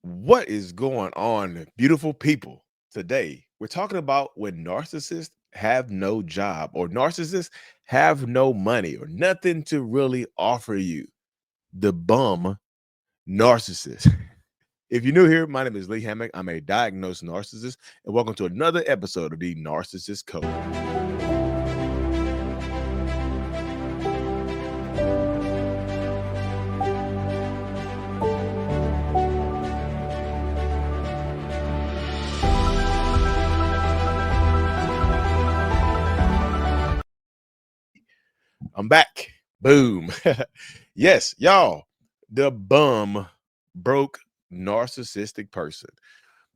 What is going on, beautiful people? Today, we're talking about when narcissists have no job or narcissists have no money or nothing to really offer you. The bum narcissist. If you're new here, my name is Lee Hammock. I'm a diagnosed narcissist, and welcome to another episode of the Narcissist Code. I'm back. Boom. Yes, y'all, the bum broke narcissistic person.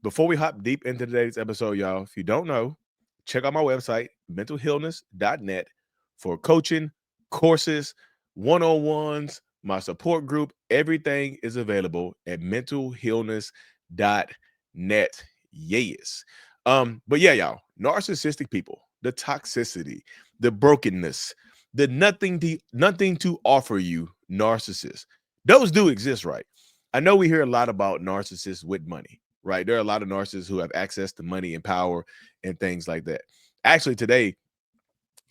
Before we hop deep into today's episode, y'all, if you don't know, check out my website, mentalhealness.net, for coaching, courses, one-on-ones, my support group. Everything is available at mentalhealness.net. Yes. But yeah, y'all, narcissistic people, the toxicity, the brokenness, the nothing to offer you narcissists. Those do exist, right? I know we hear a lot about narcissists with money, right? There are a lot of narcissists who have access to money and power and things like that. Actually, today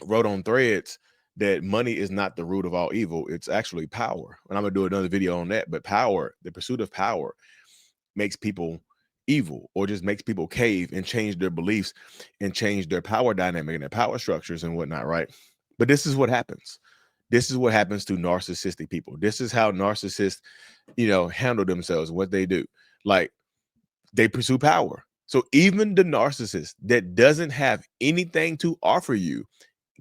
wrote on Threads that money is not the root of all evil. It's actually power. And I'm gonna do another video on that. But power, the pursuit of power, makes people evil or just makes people cave and change their beliefs and change their power dynamic and their power structures and whatnot, right? But this is what happens. This is what happens to narcissistic people. This is how narcissists, handle themselves, what they do. Like, they pursue power. So even the narcissist that doesn't have anything to offer you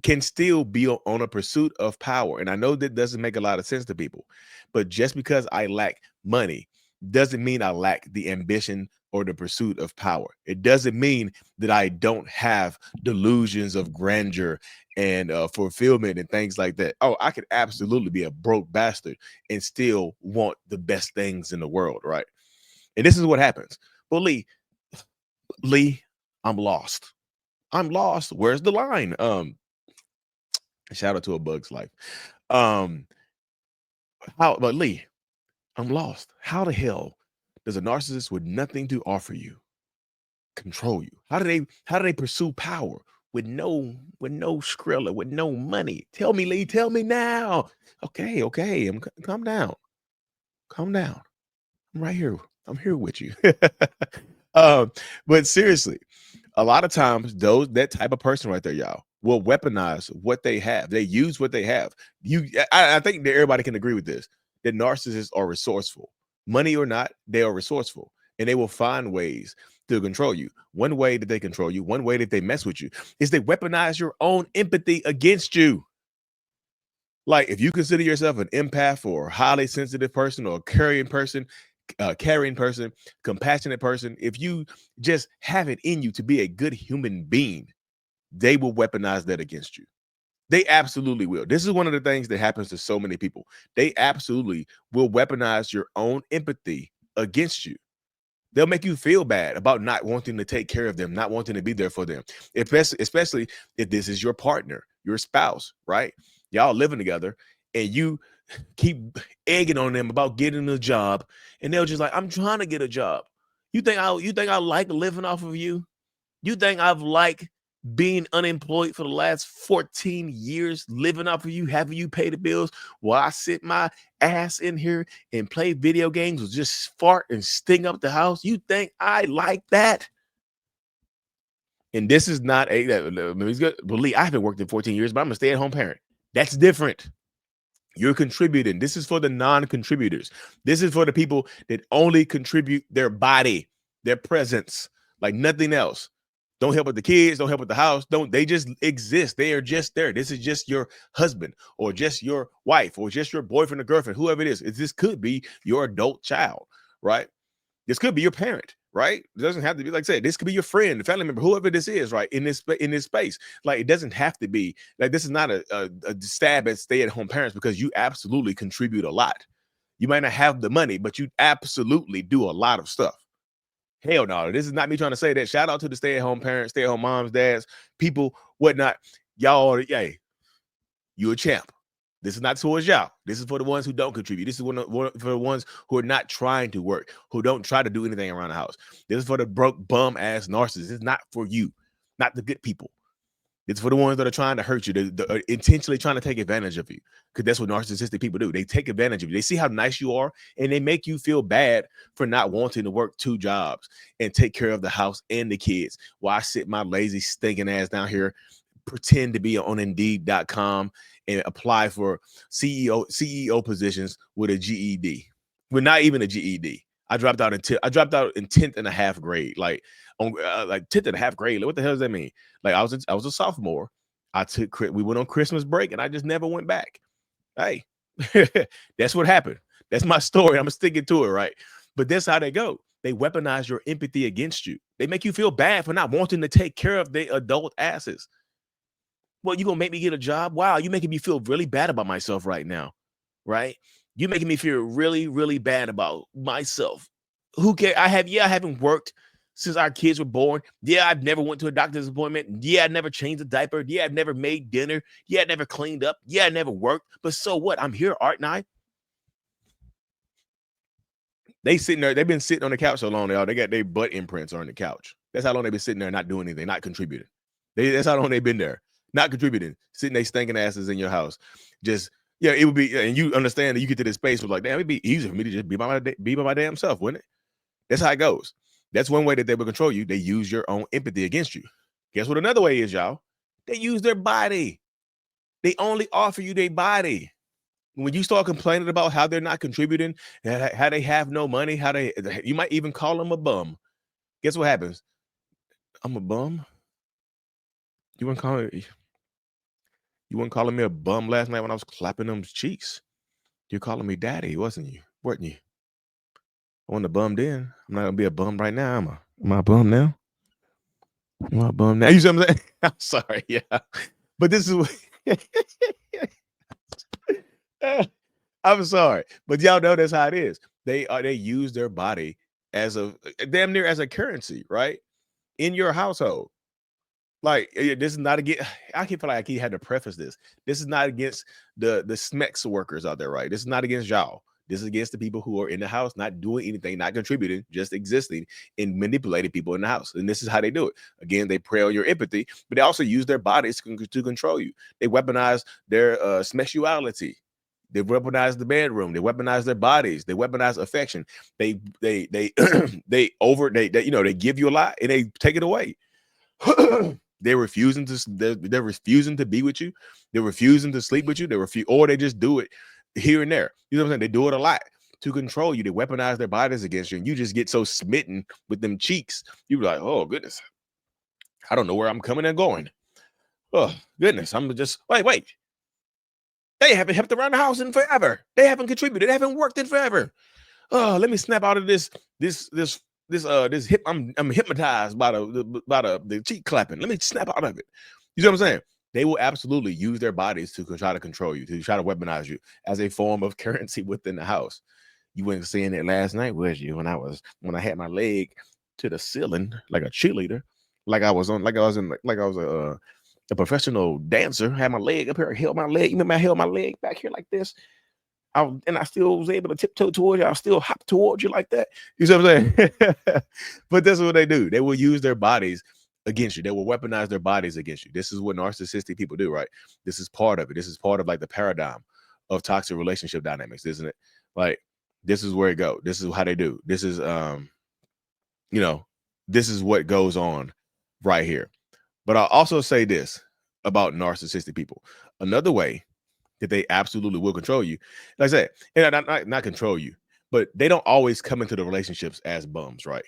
can still be on a pursuit of power. And I know that doesn't make a lot of sense to people, but just because I lack money doesn't mean I lack the ambition or the pursuit of power. It doesn't mean that I don't have delusions of grandeur and fulfillment and things like that. Oh, I could absolutely be a broke bastard and still want the best things in the world, right? And this is what happens. But Lee, I'm lost. I'm lost. Where's the line? Shout out to A Bug's Life. Um, but Lee, I'm lost. How the hell does a narcissist with nothing to offer you control you? How do they pursue power with no skrilla, with no money? Tell me, Lee, tell me now. Okay. Calm down. Calm down. I'm right here. I'm here with you. But seriously, a lot of times that type of person right there, y'all, will weaponize what they have. They use what they have. I think that everybody can agree with this, that narcissists are resourceful. Money or not, they are resourceful, and they will find ways to control you. One way that they control you, one way that they mess with you, is they weaponize your own empathy against you. Like, if you consider yourself an empath or a highly sensitive person or a caring person, compassionate person, if you just have it in you to be a good human being, they will weaponize that against you. They absolutely will. This is one of the things that happens to so many people. They absolutely will weaponize your own empathy against you. They'll make you feel bad about not wanting to take care of them, not wanting to be there for them, especially if this is your partner, your spouse, right? Y'all living together, and you keep egging on them about getting a job, and they're just like, I'm trying to get a job. You think I like living off of you? You think I've liked being unemployed for the last 14 years, living off of you, having you pay the bills while I sit my ass in here and play video games or just fart and sting up the house? You think I like that? And this is not he's good. Believe I haven't worked in 14 years, but I'm a stay-at-home parent. That's different. You're contributing. This is for the non-contributors. This is for the people that only contribute their body, their presence, like nothing else. Don't help with the kids, don't help with the house. They just exist. They are just there. This is just your husband or just your wife or just your boyfriend or girlfriend, whoever it is. This could be your adult child, right? This could be your parent, right? It doesn't have to be, like I said, this could be your friend, a family member, whoever this is, right? In this space. Like, it doesn't have to be like, this is not a stab at stay-at-home parents, because you absolutely contribute a lot. You might not have the money, but you absolutely do a lot of stuff. Hell no, this is not me trying to say that. Shout out to the stay-at-home parents, stay-at-home moms, dads, people, whatnot. Y'all, hey, you a champ. This is not towards y'all. This is for the ones who don't contribute. This is for the ones who are not trying to work, who don't try to do anything around the house. This is for the broke bum ass narcissists. It's not for you, not the good people. It's for the ones that are trying to hurt you, that are intentionally trying to take advantage of you. Because that's what narcissistic people do. They take advantage of you. They see how nice you are, and they make you feel bad for not wanting to work 2 jobs and take care of the house and the kids. While I sit my lazy, stinking ass down here, pretend to be on Indeed.com and apply for CEO positions with a GED. With not even a GED. I dropped out in 10th and a half grade. Like on like 10th and a half grade. Like, what the hell does that mean? Like I was a sophomore. We went on Christmas break and I just never went back. Hey, that's what happened. That's my story. I'm sticking to it, right? But that's how they go. They weaponize your empathy against you. They make you feel bad for not wanting to take care of their adult asses. Well, you gonna make me get a job? Wow, you making me feel really bad about myself right now, right? You making me feel really, really bad about myself. Who cares? I haven't worked since our kids were born. Yeah, I've never went to a doctor's appointment. Yeah, I never changed a diaper. Yeah, I've never made dinner. Yeah, I never cleaned up. Yeah, I never worked. But so what? I'm here, aren't I? They've been sitting on the couch so long, they got their butt imprints on the couch. That's how long they've been sitting there not doing anything, not contributing. That's how long they've been there, not contributing, sitting they stinking asses in your house. Just, yeah, it would be, and you understand that you get to this space with like, damn, it'd be easier for me to just be by my damn self, wouldn't it? That's how it goes. That's one way that they will control you. They use your own empathy against you. Guess what another way is, y'all? They use their body. They only offer you their body. When you start complaining about how they're not contributing, how they have no money, you might even call them a bum. Guess what happens? I'm a bum. You weren't calling me a bum last night when I was clapping them cheeks. You're calling me daddy, wasn't you? Weren't you? I wasn't a bum then. I'm not gonna be a bum right now. Am I a bum now? Am I a bum now? You see what I'm saying? I'm sorry, yeah. But this is what I'm sorry, but y'all know that's how it is. They use their body as a damn near as a currency, right? In your household. Like, this is not against, I keep feel like I keep had to preface this. This is not against the SMEX workers out there, right? This is not against y'all. This is against the people who are in the house, not doing anything, not contributing, just existing and manipulating people in the house. And this is how they do it. Again, they prey on your empathy, but they also use their bodies to control you. They weaponize their sexuality. They weaponize the bedroom. They weaponize their bodies. They weaponize affection. They they give you a lot and they take it away. They're refusing to be with you. They're refusing to sleep with you. Or they just do it here and there. You know what I'm saying? They do it a lot to control you. They weaponize their bodies against you, and you just get so smitten with them cheeks. You're like, oh goodness, I don't know where I'm coming and going. Oh goodness, I'm just wait. They haven't helped around the house in forever. They haven't contributed. They haven't worked in forever. Oh, let me snap out of this hip. I'm hypnotized by the cheek clapping. Let me snap out of it. You know what I'm saying? They will absolutely use their bodies to try to control you, to try to weaponize you as a form of currency within the house. You weren't seeing it last night, was you? When I had my leg to the ceiling like a cheerleader, like I was a professional dancer. Had my leg up here, held my leg. You remember I held my leg back here like this? I still was able to tiptoe towards you. I still hop towards you like that. You see what I'm saying? But that's what they do. They will use their bodies against you. They will weaponize their bodies against you. This is what narcissistic people do, right? This is part of it. This is part of like the paradigm of toxic relationship dynamics, isn't it? Like, this is where it goes. This is how they do. This is this is what goes on right here. But I'll also say this about narcissistic people. Another way that they absolutely will control you, like I said, and not control you, but they don't always come into the relationships as bums, right?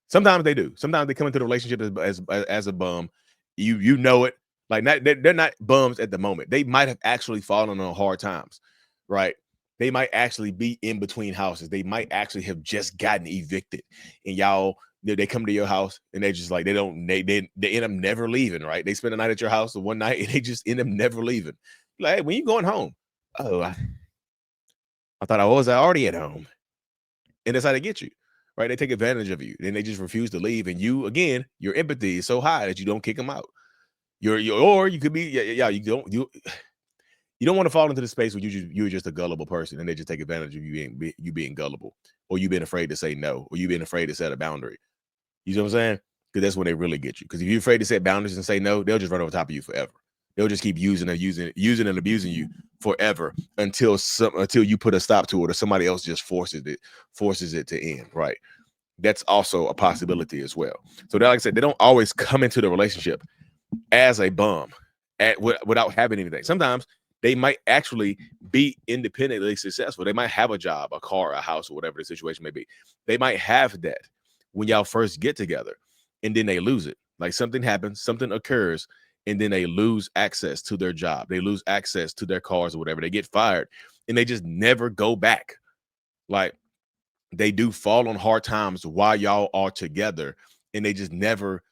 Sometimes they do. Sometimes they come into the relationship as a bum. You know it. Like, they're not bums at the moment. They might have actually fallen on hard times, right? They might actually be in between houses. They might actually have just gotten evicted, and y'all, they come to your house and they just like they end up never leaving, right? They spend the night at your house one night and they just end up never leaving. Like, hey, when you going home? Oh, I thought I was already at home. And that's how they get you, right? They take advantage of you and they just refuse to leave. And you, again, your empathy is so high that you don't kick them out. Or you could be, you You don't want to fall into the space where you're just a gullible person and they just take advantage of you being gullible, or you being afraid to say no, or you being afraid to set a boundary. You know what I'm saying? Because that's when they really get you. Because if you're afraid to set boundaries and say no, they'll just run over top of you forever. They'll just keep using and abusing you forever until you put a stop to it, or somebody else just forces it to end. Right? That's also a possibility as well. So, like I said, they don't always come into the relationship as a bum without having anything. Sometimes they might actually be independently successful. They might have a job, a car, a house, or whatever the situation may be. They might have that when y'all first get together, and then they lose it. Like something happens, something occurs, and then they lose access to their job. They lose access to their cars or whatever. They get fired, and they just never go back. Like they do fall on hard times while y'all are together, and they just never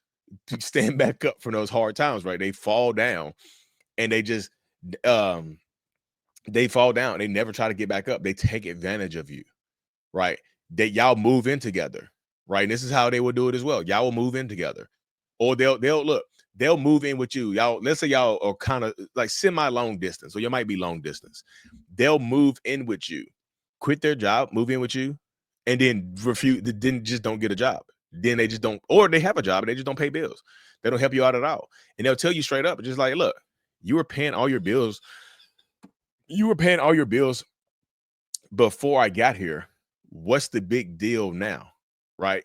stand back up from those hard times, right? They fall down, and um they fall down. They never try to get back up. They take advantage of you, right? That y'all move in together, right? And this is how they will do it as well. Y'all will move in together, or they'll move in with you. Y'all, let's say y'all are kind of like semi long distance, or you might be long distance. They'll move in with you, quit their job, move in with you, and then refuse. Then just don't get a job. Then they just don't, or they have a job and they just don't pay bills. They don't help you out at all, and they'll tell you straight up, just like, look, you were paying all your bills. You were paying all your bills before I got here. What's the big deal now? Right?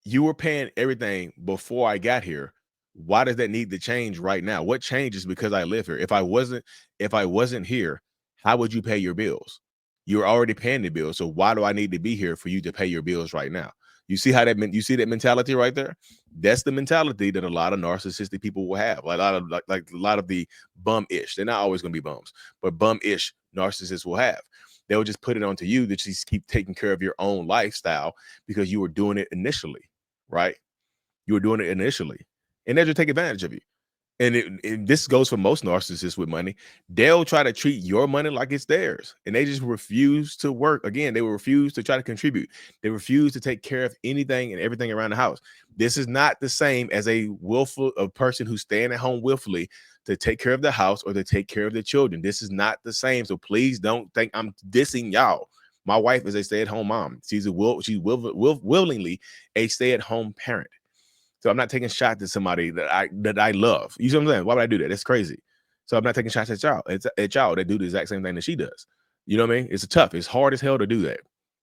You were paying everything before I got here. Why does that need to change right now? What changes because I live here? If I wasn't here, how would you pay your bills? You're already paying the bills. So why do I need to be here for you to pay your bills right now? You see how you see that mentality right there? That's the mentality that a lot of narcissistic people will have. Like a lot of the bum-ish. They're not always going to be bums, but bum-ish narcissists will have. They'll just put it onto you that you keep taking care of your own lifestyle because you were doing it initially, right? You were doing it initially, and they just take advantage of you. And this goes for most narcissists with money. They'll try to treat your money like it's theirs, and they just refuse to work. Again, they will refuse to try to contribute. They refuse to take care of anything and everything around the house. This is not the same as a person who's staying at home willfully to take care of the house or to take care of the children. This is not the same. So please don't think I'm dissing y'all. My wife is a stay-at-home mom. She's willingly a stay-at-home parent. So I'm not taking shots at somebody that I love. You see what I'm saying? Why would I do that? That's crazy. So I'm not taking shots at y'all. It's at y'all that do the exact same thing that she does. You know what I mean? It's tough. It's hard as hell to do that.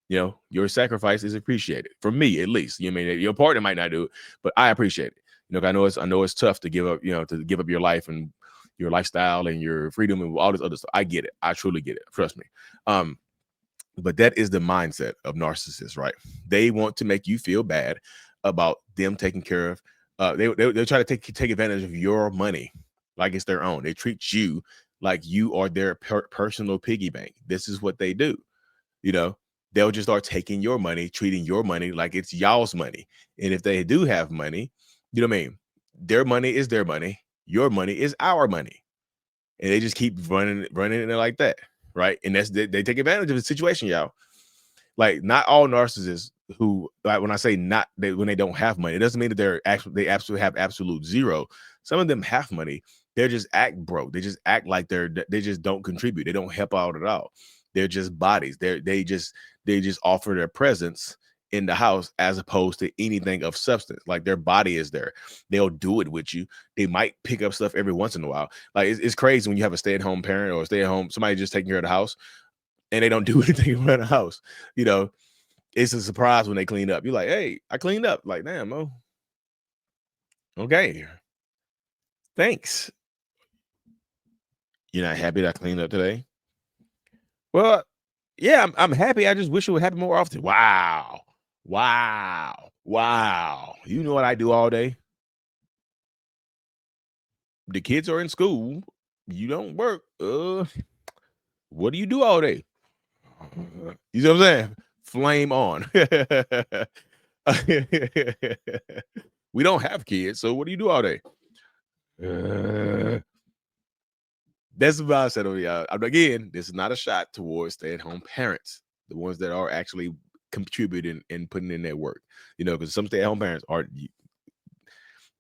You know, your sacrifice is appreciated for me, at least. You know what I mean? Your partner might not do it, but I appreciate it. You know, I know it's tough to give up. You know, to give up your life and your lifestyle and your freedom and all this other stuff. I get it. I truly get it. Trust me. But that is the mindset of narcissists, right? They want to make you feel bad about them taking care of. They'll try to take advantage of your money like it's their own. They treat you like you are their personal piggy bank. This is what they do. You know, they'll just start taking your money, treating your money like it's y'all's money. And if they do have money, you know what I mean? Their money is their money. Your money is our money. And they just keep running it like that, right? And they take advantage of the situation, y'all. Like, not all narcissists who, like, when I say not when they don't have money, it doesn't mean that they absolutely have absolute zero. Some of them have money. They just act broke. They just act like they just don't contribute. They don't help out at all. They're just bodies. They just offer their presence in the house as opposed to anything of substance. Like, their body is there. They'll do it with you. They might pick up stuff every once in a while. Like, it's crazy when you have a stay-at-home parent or a stay-at-home somebody just taking care of the house and they don't do anything around the house. You know, it's a surprise when they clean up. You're like, hey, I cleaned up. Like, damn, oh, okay, thanks. You're not happy that I cleaned up today? Well, yeah, I'm happy. I just wish it would happen more often. Wow. Wow. Wow. You know what I do all day? The kids are in school. You don't work. What do you do all day? You know what I'm saying? Flame on. We don't have kids, so what do you do all day? That's what I said. Again, this is not a shot towards stay-at-home parents, the ones that are actually contributing and putting in their work. You know, because some stay-at-home parents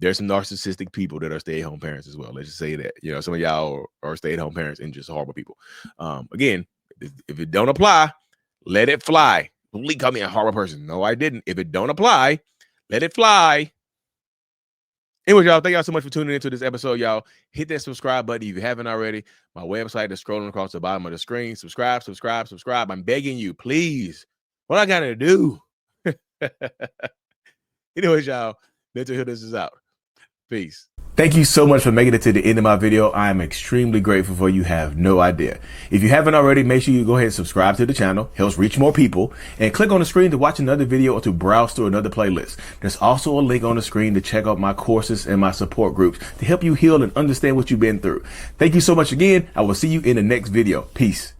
there's some narcissistic people that are stay-at-home parents as well. Let's just say that, you know, some of y'all are stay-at-home parents and just horrible people. Again, if it don't apply, let it fly. Don't call me a horrible person. No, I didn't. If it don't apply, let it fly. Anyway, y'all, thank y'all so much for tuning into this episode, y'all. Hit that subscribe button if you haven't already. My website is scrolling across the bottom of the screen. Subscribe. I'm begging you, please. What I gotta do? Anyways, y'all, mental healness is out. Peace. Thank you so much for making it to the end of my video. I am extremely grateful for you. Have no idea. If you haven't already, make sure you go ahead and subscribe to the channel. Helps reach more people. And click on the screen to watch another video or to browse through another playlist. There's also a link on the screen to check out my courses and my support groups to help you heal and understand what you've been through. Thank you so much again. I will see you in the next video. Peace.